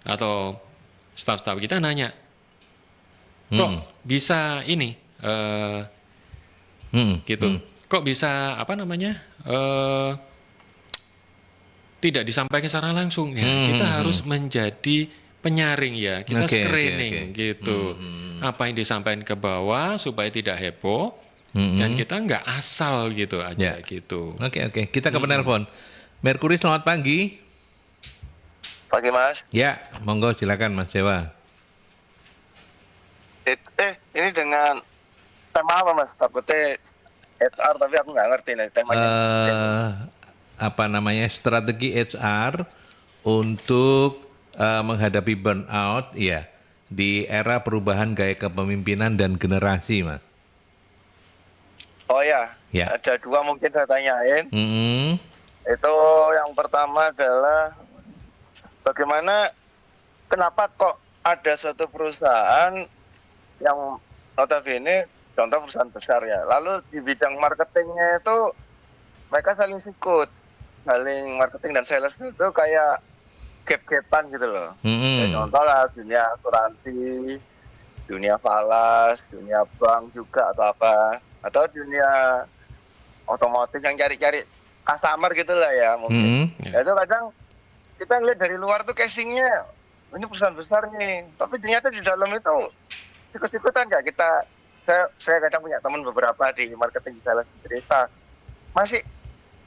atau staf-staf kita nanya, kok bisa ini gitu. Kok bisa tidak disampaikan secara langsung ya. Kita harus menjadi penyaring ya, kita screening gitu. Apa yang disampaikan ke bawah supaya tidak heboh dan kita nggak asal gitu aja gitu. Oke. Kita ke penelpon. Merkuri, selamat pagi. Pagi Mas. Ya, monggo silakan Mas Dewa. Ini dengan tema apa Mas? Takutnya HR tapi aku nggak ngerti nih temanya. Strategi HR untuk menghadapi burnout ya di era perubahan gaya kepemimpinan dan generasi, Mas. Oh ya, Ya. ada dua mungkin saya tanyain. Mm-mm. Itu yang pertama adalah bagaimana, kenapa kok ada suatu perusahaan yang notabene contoh perusahaan besar ya, lalu di bidang marketingnya itu mereka saling sikut, saling marketing dan sales itu kayak gap-gapan gitu loh. Kayak contoh lah dunia asuransi, dunia falas, dunia bank juga atau apa, atau dunia otomotif yang cari-cari customer gitu lah ya mungkin. Ya, itu kadang kita ngeliat dari luar tuh casingnya ini perusahaan besar nih, tapi ternyata di dalam itu sikut-sikutan nggak kita. Saya kadang punya teman beberapa di marketing sales cerita masih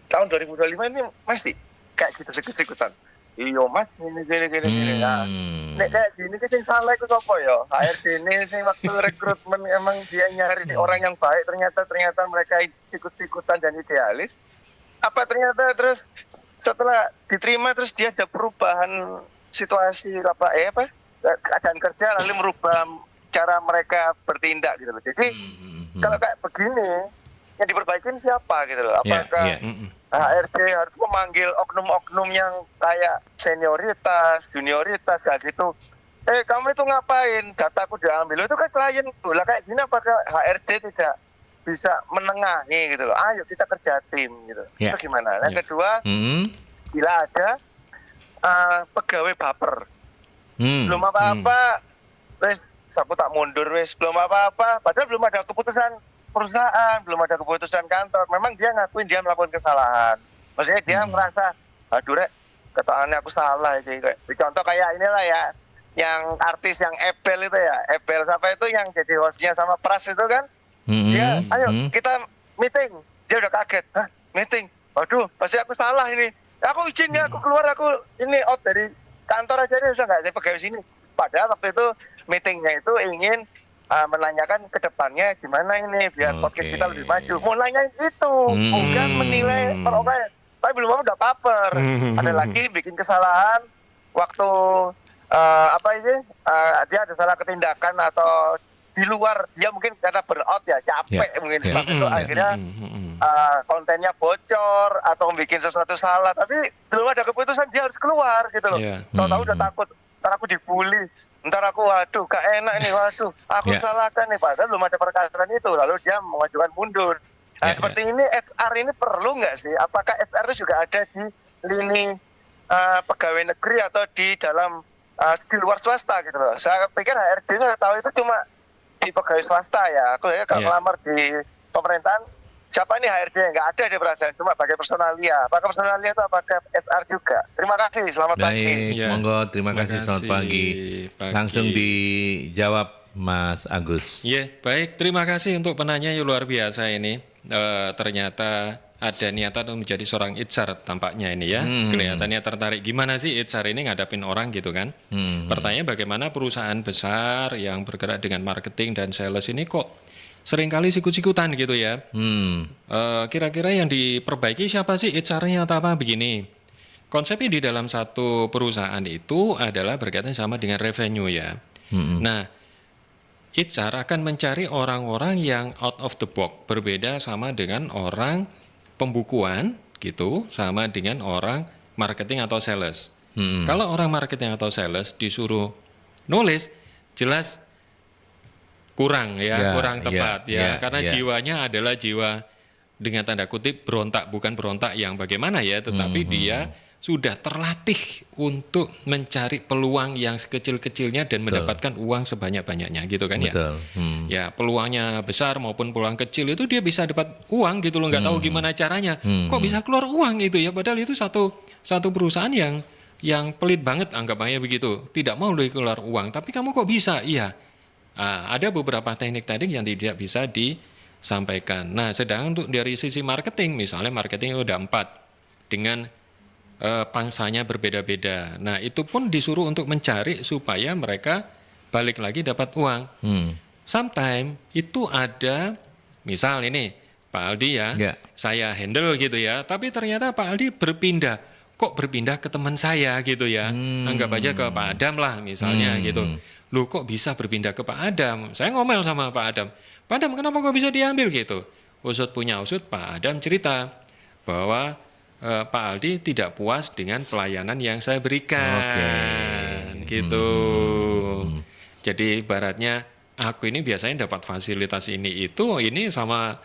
tahun 2025 ini masih kayak gitu sikut-sikutan. Iya mas, gini. Nah, nek kayak gini sing salah itu apa ya? HRD ini sing waktu rekrutmen emang dia nyari orang yang baik, ternyata mereka sikut-sikutan dan idealis. Apa ternyata terus setelah diterima terus dia ada perubahan situasi keadaan kerja lalu merubah cara mereka bertindak gitu loh. Jadi kalau kayak begini yang diperbaikin siapa gitu loh? Apakah HRD harus memanggil oknum-oknum yang kayak senioritas, junioritas kayak gitu? Kamu itu ngapain? Dataku diambil. Itu kan klienku. Lah kayak gini apakah HRD tidak bisa menengahi gitu loh? Ayo kita kerja tim gitu. Itu gimana? Yang kedua, bila ada pegawai baper. Belum apa-apa, wes sapu tak mundur wes, belum apa-apa, padahal belum ada keputusan perusahaan, belum ada keputusan kantor. Memang dia ngakuin dia melakukan kesalahan. Maksudnya dia merasa, aduh rek, ketahuannya aku salah. Contoh kayak inilah ya, yang artis yang Ebel itu ya, Ebel siapa itu yang jadi hostnya sama Pras itu kan, dia, ayo kita meeting. Dia udah kaget, hah meeting? Aduh, pasti aku salah ini. Aku izin ya, aku keluar, aku ini out dari kantor aja deh, usah nggak jadi pegawai sini. Padahal waktu itu meetingnya itu ingin menanyakan ke depannya gimana ini biar podcast kita lebih maju. Mulainya itu, bukan menilai per orang. Tapi belum udah paper. Ada lagi bikin kesalahan waktu dia ada salah ketindakan atau di luar, dia mungkin karena burnout ya, capek mungkin sebab itu akhirnya kontennya bocor atau bikin sesuatu salah, tapi belum ada keputusan dia harus keluar gitu loh. Tahu-tahu udah takut, ntar aku dibully, ntar aku waduh gak enak nih, waduh aku salahkan nih, padahal belum ada perkataan itu, lalu dia mengajukan mundur. Nah seperti ini HR ini perlu nggak sih? Apakah HR itu juga ada di lini pegawai negeri atau di dalam di luar swasta gitu loh? Saya pikir HRD saya tahu itu cuma di pegawai swasta ya. Aku ya kalau melamar di pemerintahan, siapa ini HRD? Nggak ada di perasaan, cuma pakai personalia. Apakah personalia itu apakah SR juga? Terima kasih, selamat pagi. Monggo, terima kasih, selamat pagi. Langsung dijawab Mas Agus. Baik, terima kasih untuk penanya yang luar biasa ini. Ternyata ada niatan untuk menjadi seorang HR tampaknya ini ya. Kelihatannya tertarik. Gimana sih HR ini ngadapin orang gitu kan? Pertanyaan bagaimana perusahaan besar yang bergerak dengan marketing dan sales ini kok seringkali sikut-sikutan gitu ya. Kira-kira yang diperbaiki siapa sih HR-nya atau apa begini? Konsepnya di dalam satu perusahaan itu adalah berkaitan sama dengan revenue ya. Nah, HR akan mencari orang-orang yang out of the box, berbeda sama dengan orang pembukuan gitu, sama dengan orang marketing atau sales. Kalau orang marketing atau sales disuruh nulis, jelas kurang tepat karena jiwanya adalah jiwa dengan tanda kutip berontak, bukan berontak yang bagaimana ya, tetapi dia sudah terlatih untuk mencari peluang yang sekecil-kecilnya dan mendapatkan uang sebanyak-banyaknya gitu kan ya. Ya peluangnya besar maupun peluang kecil itu dia bisa dapat uang gitu loh, nggak tahu gimana caranya. Kok bisa keluar uang itu ya, padahal itu satu perusahaan yang pelit banget anggapannya begitu, tidak mau keluar uang, tapi kamu kok bisa? Iya. Ada beberapa teknik-teknik yang tidak bisa disampaikan. Nah, sedangkan untuk dari sisi marketing, misalnya marketing udah 4 dengan pangsanya berbeda-beda. Nah, itu pun disuruh untuk mencari supaya mereka balik lagi dapat uang. Sometimes itu ada, misal ini Pak Aldi ya, Ya. saya handle gitu ya. Tapi ternyata Pak Aldi berpindah, kok berpindah ke teman saya gitu ya. Anggap aja ke Pak Adam lah misalnya gitu. Loh kok bisa berpindah ke Pak Adam? Saya ngomel sama Pak Adam. Pak Adam kenapa kok bisa diambil gitu? Usut punya usut, Pak Adam cerita bahwa Pak Aldi tidak puas dengan pelayanan yang saya berikan. Gitu. Jadi ibaratnya aku ini biasanya dapat fasilitas ini sama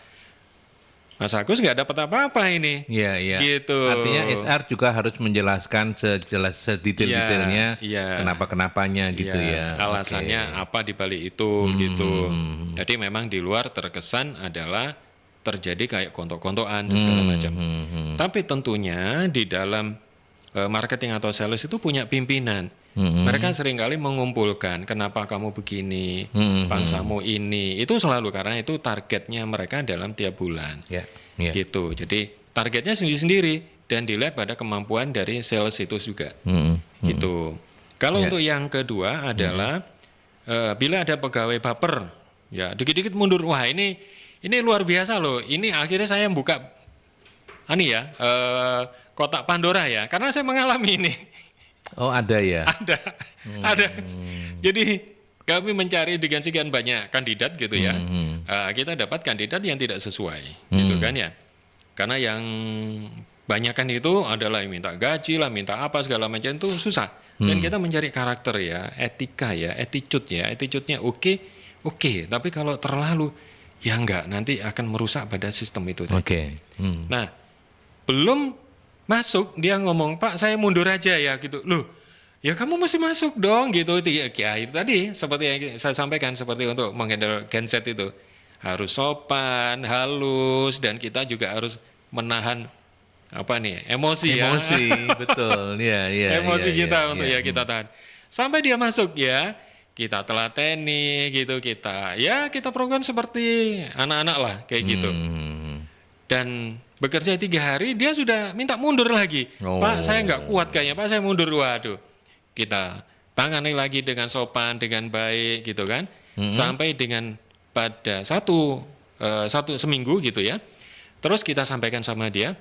Mas Agus nggak dapat apa-apa ini. Iya, iya. Gitu. Artinya HR juga harus menjelaskan sedetail-detailnya Iya. kenapa-kenapanya gitu Iya, ya. alasannya Oke. apa dibalik itu gitu. Jadi memang di luar terkesan adalah terjadi kayak kontok-kontokan dan segala macam. Tapi tentunya di dalam marketing atau sales itu punya pimpinan. Mereka seringkali mengumpulkan kenapa kamu begini, pangsamu ini. Itu selalu karena itu targetnya mereka dalam tiap bulan. Ya, ya. Gitu. Jadi targetnya sendiri-sendiri dan dilihat pada kemampuan dari sales itu juga. Gitu. Kalau untuk yang kedua adalah bila ada pegawai baper, ya dikit-dikit mundur. Wah ini luar biasa loh. Ini akhirnya saya buka kotak Pandora ya, karena saya mengalami ini. Oh ada ya. Ada. Jadi kami mencari dengan sekian banyak kandidat gitu ya. Kita dapat kandidat yang tidak sesuai, gitu kan ya. Karena yang banyakan itu adalah yang minta gaji lah, minta apa segala macam itu susah. Dan kita mencari karakter ya, etika ya, attitude-nya oke. Tapi kalau terlalu ya enggak, nanti akan merusak pada sistem itu. Oke. Nah, belum masuk dia ngomong, Pak saya mundur aja ya gitu. Loh, ya kamu mesti masuk dong gitu. Ya itu tadi seperti yang saya sampaikan, seperti untuk menghandle genset itu harus sopan, halus, dan kita juga harus menahan emosi ya. Betul. Iya. Emosi kita untuk kita tahan. Sampai dia masuk ya, kita telateni gitu, kita program seperti anak-anak lah kayak gitu. Dan bekerja 3 hari dia sudah minta mundur lagi. Pak saya nggak kuat kayaknya, Pak saya mundur. Waduh, kita tangani lagi dengan sopan, dengan baik gitu kan. Sampai dengan pada satu seminggu gitu ya. Terus kita sampaikan sama dia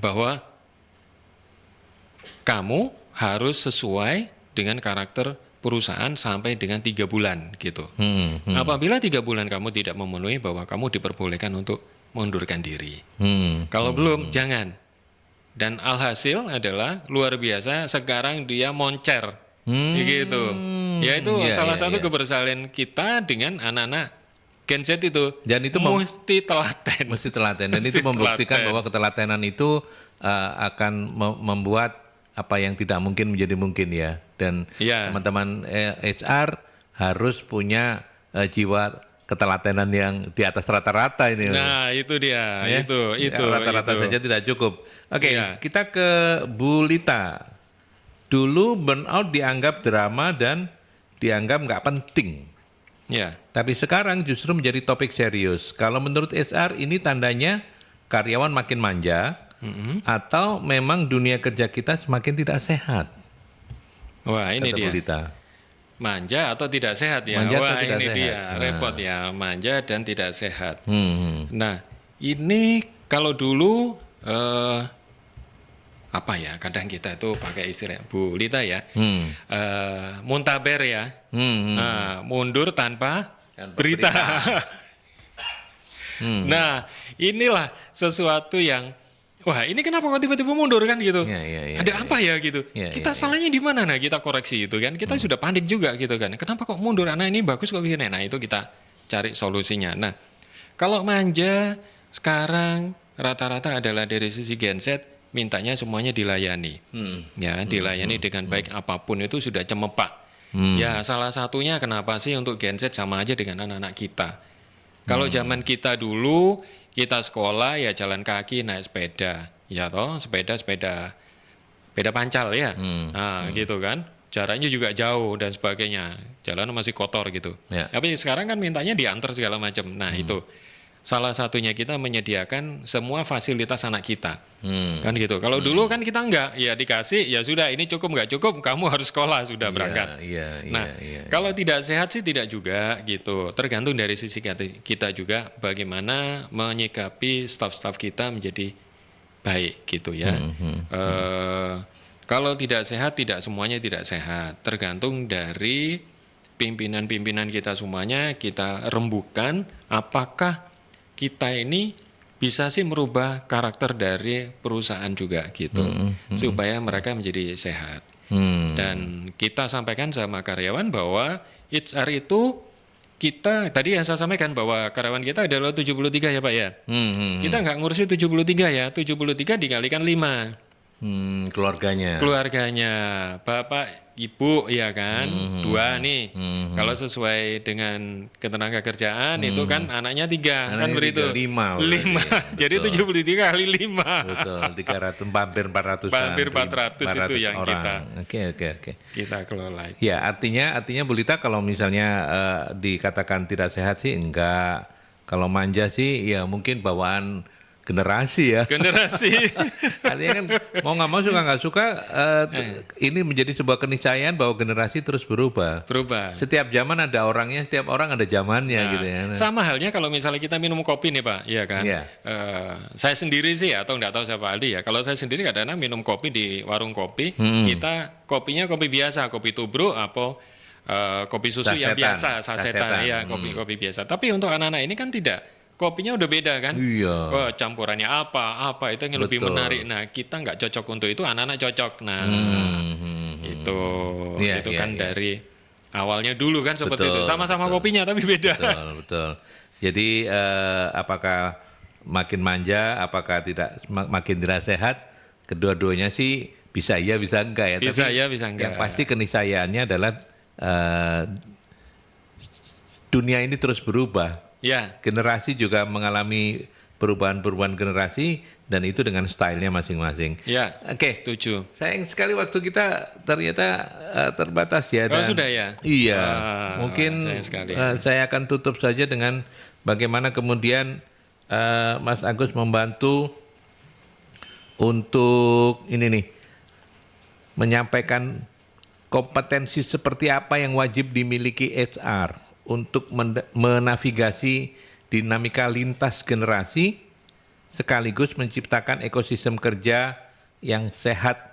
bahwa kamu harus sesuai dengan karakter perusahaan sampai dengan 3 bulan gitu. Apabila 3 bulan kamu tidak memenuhi, bahwa kamu diperbolehkan untuk mengundurkan diri. Kalau belum, jangan. Dan alhasil adalah luar biasa, sekarang dia moncer, gitu. Ya itu salah satu kebersihan kita dengan anak-anak Gen Z itu. Dan itu mesti telaten. Dan itu membuktikan bahwa ketelatenan itu akan membuat apa yang tidak mungkin menjadi mungkin ya. Dan teman-teman HR harus punya jiwa ketelatenan yang di atas rata-rata ini. Nah, itu dia. Ya? Itu. Rata-rata saja tidak cukup. Oke, kita ke Bu Lita. Dulu burnout dianggap drama dan dianggap nggak penting. Ya. Tapi sekarang justru menjadi topik serius. Kalau menurut HR ini tandanya karyawan makin manja atau memang dunia kerja kita semakin tidak sehat? Wah, ini dia. Bu Lita. Manja atau tidak sehat ya? Wah, ini sehat. Dia repot ya, manja dan tidak sehat. Nah, ini kalau dulu kadang kita itu pakai istilah Bu Lita ya, muntaber ya, mundur tanpa berita. Nah, inilah sesuatu yang wah, ini kenapa kok tiba-tiba mundur kan gitu? Ada apa ya gitu? Kita salahnya di mana? Nah, kita koreksi itu kan. Kita sudah panik juga gitu kan. Kenapa kok mundur? Anak ini bagus kok begini. Nah, itu kita cari solusinya. Nah, kalau manja sekarang rata-rata adalah dari sisi genset, mintanya semuanya dilayani. Ya, dilayani dengan baik, apapun itu sudah cemepak. Ya, salah satunya kenapa sih untuk genset sama aja dengan anak-anak kita. Kalau zaman kita dulu, kita sekolah ya jalan kaki, naik sepeda, ya toh sepeda pancal ya, gitu kan, jaraknya juga jauh dan sebagainya, jalan masih kotor gitu. Tapi sekarang kan mintanya diantar segala macam. Nah itu salah satunya kita menyediakan semua fasilitas anak kita. Kan gitu. Kalau dulu kan kita enggak, ya dikasih, ya sudah ini cukup nggak cukup, kamu harus sekolah sudah berangkat. Nah, kalau tidak sehat sih tidak juga gitu. Tergantung dari sisi kita juga bagaimana menyikapi staf-staf kita menjadi baik gitu ya. Kalau tidak sehat, tidak semuanya tidak sehat. Tergantung dari pimpinan-pimpinan kita semuanya, kita rembukan apakah kita ini bisa sih merubah karakter dari perusahaan juga gitu, supaya mereka menjadi sehat. Dan kita sampaikan sama karyawan bahwa HR itu kita, tadi yang saya sampaikan bahwa karyawan kita adalah 73 ya Pak ya. Kita nggak ngurusi 73 ya, 73 dikalikan 5. Keluarganya, bapak, ibu, ya kan, 2 nih. Kalau sesuai dengan ketenaga kerjaan itu kan anaknya 3, kan begitu. 5. Jadi 73 kali 5. Betul, 300, hampir 400. Hampir 400 itu yang orang. kita. Oke. Kita kelola. Ya, artinya Bu Lita kalau misalnya dikatakan tidak sehat sih enggak. Kalau manja sih ya mungkin bawaan generasi ya. Artinya kan mau nggak mau suka nggak suka ini menjadi sebuah keniscayaan bahwa generasi terus berubah. Setiap zaman ada orangnya, setiap orang ada zamannya gitu ya. Sama halnya kalau misalnya kita minum kopi nih Pak, iya kan. Saya sendiri sih atau nggak tahu siapa Aldi ya. Kalau saya sendiri kadang-kadang minum kopi di warung kopi, kita kopinya kopi biasa, kopi tubruk atau kopi susu yang biasa, sasetan ya, kopi biasa. Tapi untuk anak-anak ini kan tidak. Kopinya udah beda kan? Oh, campurannya apa itu yang lebih menarik. Nah, kita nggak cocok untuk itu, anak-anak cocok. Nah, itu kan dari awalnya dulu kan seperti itu. Sama-sama kopinya tapi beda. Betul. Jadi apakah makin manja, apakah tidak makin tidak sehat? Kedua-duanya sih bisa iya, bisa enggak ya. Bisa iya, bisa enggak. Yang pasti keniscayaannya adalah dunia ini terus berubah. Ya. Generasi juga mengalami perubahan generasi dan itu dengan stylenya masing-masing. Ya. Oke, setuju. Sayang sekali waktu kita ternyata terbatas ya. Dan, sudah ya. Iya. Mungkin saya akan tutup saja dengan bagaimana kemudian Mas Agus membantu untuk ini nih menyampaikan kompetensi seperti apa yang wajib dimiliki HR untuk menavigasi dinamika lintas generasi sekaligus menciptakan ekosistem kerja yang sehat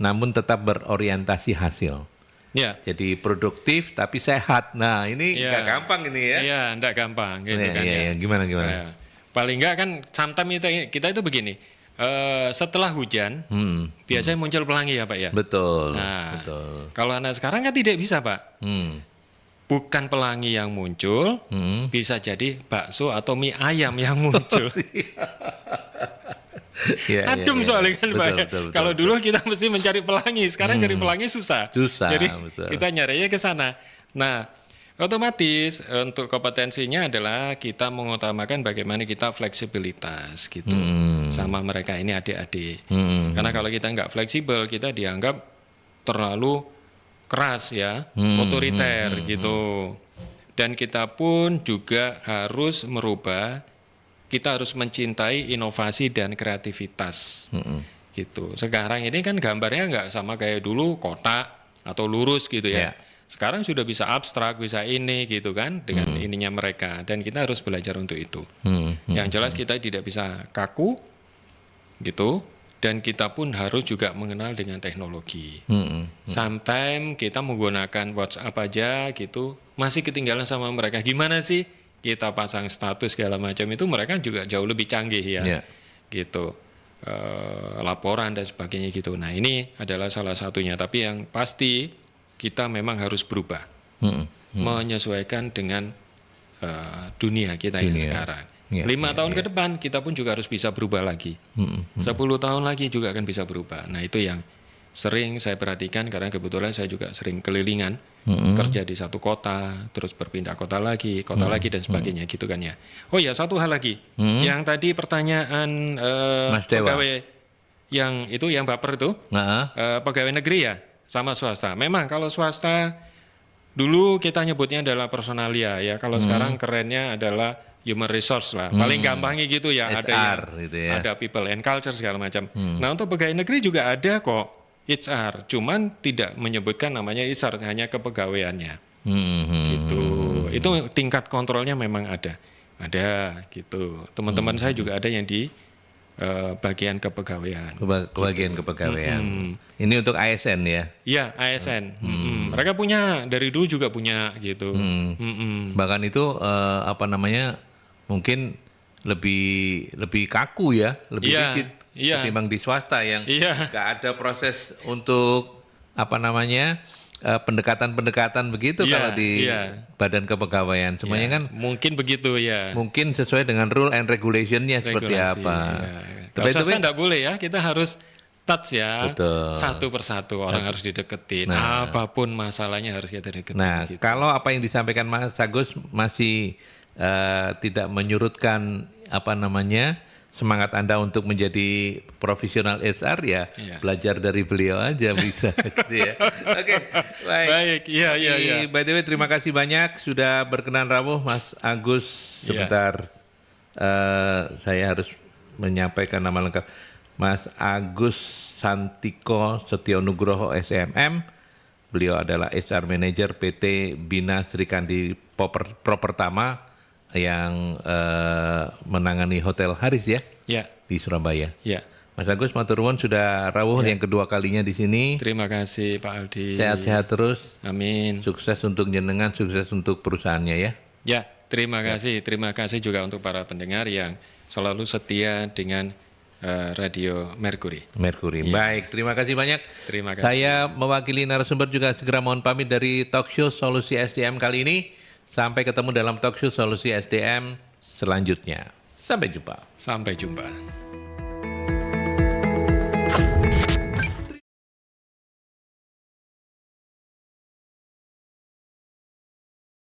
namun tetap berorientasi hasil. Ya. Jadi produktif tapi sehat. Nah, ini nggak gampang ini ya. Iya, nggak gampang gitu kan ya. Gimana? Ya. Paling nggak kan sometimes kita itu begini. Setelah hujan, biasanya muncul pelangi ya Pak ya. Betul. Nah, betul. Kalau anak sekarang kan tidak bisa Pak. Bukan pelangi yang muncul, bisa jadi bakso atau mie ayam yang muncul. Adem soalnya kan Pak. Kalau dulu kita mesti mencari pelangi, sekarang cari pelangi susah. Jadi kita nyarinya ke sana. Nah, otomatis untuk kompetensinya adalah kita mengutamakan bagaimana kita fleksibilitas gitu sama mereka ini adik-adik. Karena kalau kita nggak fleksibel, kita dianggap terlalu keras ya, otoriter gitu. Dan kita pun juga harus merubah, kita harus mencintai inovasi dan kreativitas gitu. Sekarang ini kan gambarnya nggak sama kayak dulu kotak atau lurus gitu ya. Sekarang sudah bisa abstrak, bisa ini gitu kan dengan ininya mereka, dan kita harus belajar untuk itu. Yang jelas kita tidak bisa kaku gitu. Dan kita pun harus juga mengenal dengan teknologi. Sometimes kita menggunakan WhatsApp aja gitu, masih ketinggalan sama mereka. Gimana sih kita pasang status segala macam itu, mereka juga jauh lebih canggih ya. Gitu. Laporan dan sebagainya gitu. Nah, ini adalah salah satunya. Tapi yang pasti kita memang harus berubah. Menyesuaikan dengan dunia kita yang sekarang. 5 tahun ke depan kita pun juga harus bisa berubah lagi. 10 tahun lagi juga akan bisa berubah. Nah, itu yang sering saya perhatikan karena kebetulan saya juga sering kelilingan kerja di satu kota, terus berpindah kota lagi dan sebagainya gitu kan ya. Oh ya, satu hal lagi. Yang tadi pertanyaan pegawai yang itu yang baper itu, pegawai negeri ya sama swasta. Memang kalau swasta dulu kita nyebutnya adalah personalia ya. Kalau sekarang kerennya adalah human resource lah. Paling gampangnya gitu ya, ada yang HR gitu ya. ada people and culture segala macam. Nah, untuk pegawai negeri juga ada kok HR, cuman tidak menyebutkan namanya HR, hanya kepegawaiannya. Gitu. Itu tingkat kontrolnya memang ada gitu. Teman-teman saya juga ada yang di bagian kepegawaian. Kebagian kepegawaian. Ini untuk ASN ya. Iya, ASN. Mereka punya dari dulu juga punya gitu. Bahkan itu mungkin lebih kaku ya, lebih Iya, dikit iya. ketimbang di swasta yang Iya. nggak ada proses untuk pendekatan-pendekatan begitu Iya, kalau di iya. badan kepegawaian. Semuanya Ya, kan mungkin begitu ya. mungkin sesuai dengan rule and regulation-nya seperti Regulasi, apa. ya. Tapi Kalau swasta nggak boleh ya, kita harus touch ya. Betul. Satu persatu orang harus dideketin. Apapun masalahnya harus kita deketin. Nah, gitu. kalau apa yang disampaikan Mas Agus masih tidak menyurutkan semangat Anda untuk menjadi profesional HR ya, Iya. belajar dari beliau aja bisa gitu ya. Oke, baik. Baik, iya. By the way, terima kasih banyak sudah berkenan rawuh Mas Agus. Iya. Sebentar, saya harus menyampaikan nama lengkap. Mas Agus Santiko Setionugroho SMM. Beliau adalah HR Manager PT Bina Srikandi Propertama yang menangani Hotel Haris ya Ya, di Surabaya. ya. Mas Agus matur nuwun sudah rawuh yang kedua kalinya di sini. Terima kasih Pak Aldi. Sehat-sehat terus. Amin. Sukses untuk jenengan, sukses untuk perusahaannya ya. Ya, terima kasih. Terima kasih juga untuk para pendengar yang selalu setia dengan Radio Mercury. Mercury. Baik, terima kasih banyak. Terima kasih. Saya mewakili narasumber juga segera mohon pamit dari talk show Solusi SDM kali ini. Sampai ketemu dalam talk show Solusi SDM selanjutnya. Sampai jumpa. Sampai jumpa.